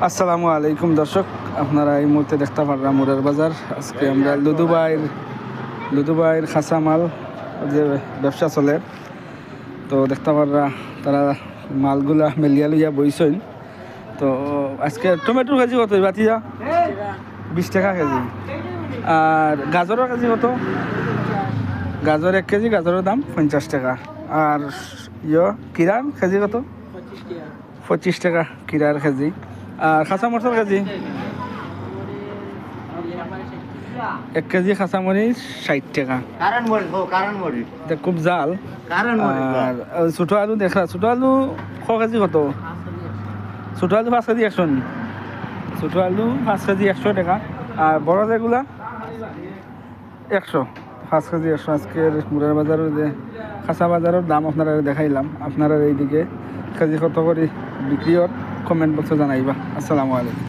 আসসালামু আলাইকুম দর্শক, আপনারা এই মুহূর্তে দেখতে পারলাম মুরের বাজার। আজকে আমরা লুদুবাইয়ের খাসামাল যে ব্যবসা চলে, তো দেখতে পাররা তারা মালগুলা মেলিয়া লইয়া বইছেন। তো আজকে টমেটোর কেজি কত বাতিজা? 20 টাকা কেজি। আর গাজরের কেজি কত? গাজর 1 কেজি, গাজরের দাম 50 টাকা। আর কিরার কেজি কত? 25 টাকা কিরার কেজি। আর খাসা মরচর কেজি? 1 কেজি খাসামরিচ 60 টাকা। এটা খুব জাল। আর ছোট আলু দেখা, ছোট আলু 100 কেজি কত? ছোট আলু 5 কেজি 100 নি? ছোট আলু 5 কেজি 100 টাকা। আর বড় যেগুলা 100, 5 কেজি 100। আজকের মুরার বাজারের যে খাসা বাজারের দাম আপনারা দেখাইলাম। আপনারা এইদিকে কেজি কত করে বিক্রি কমেন্ট বক্সে জানাইবা। আসসালামু আলাইকুম।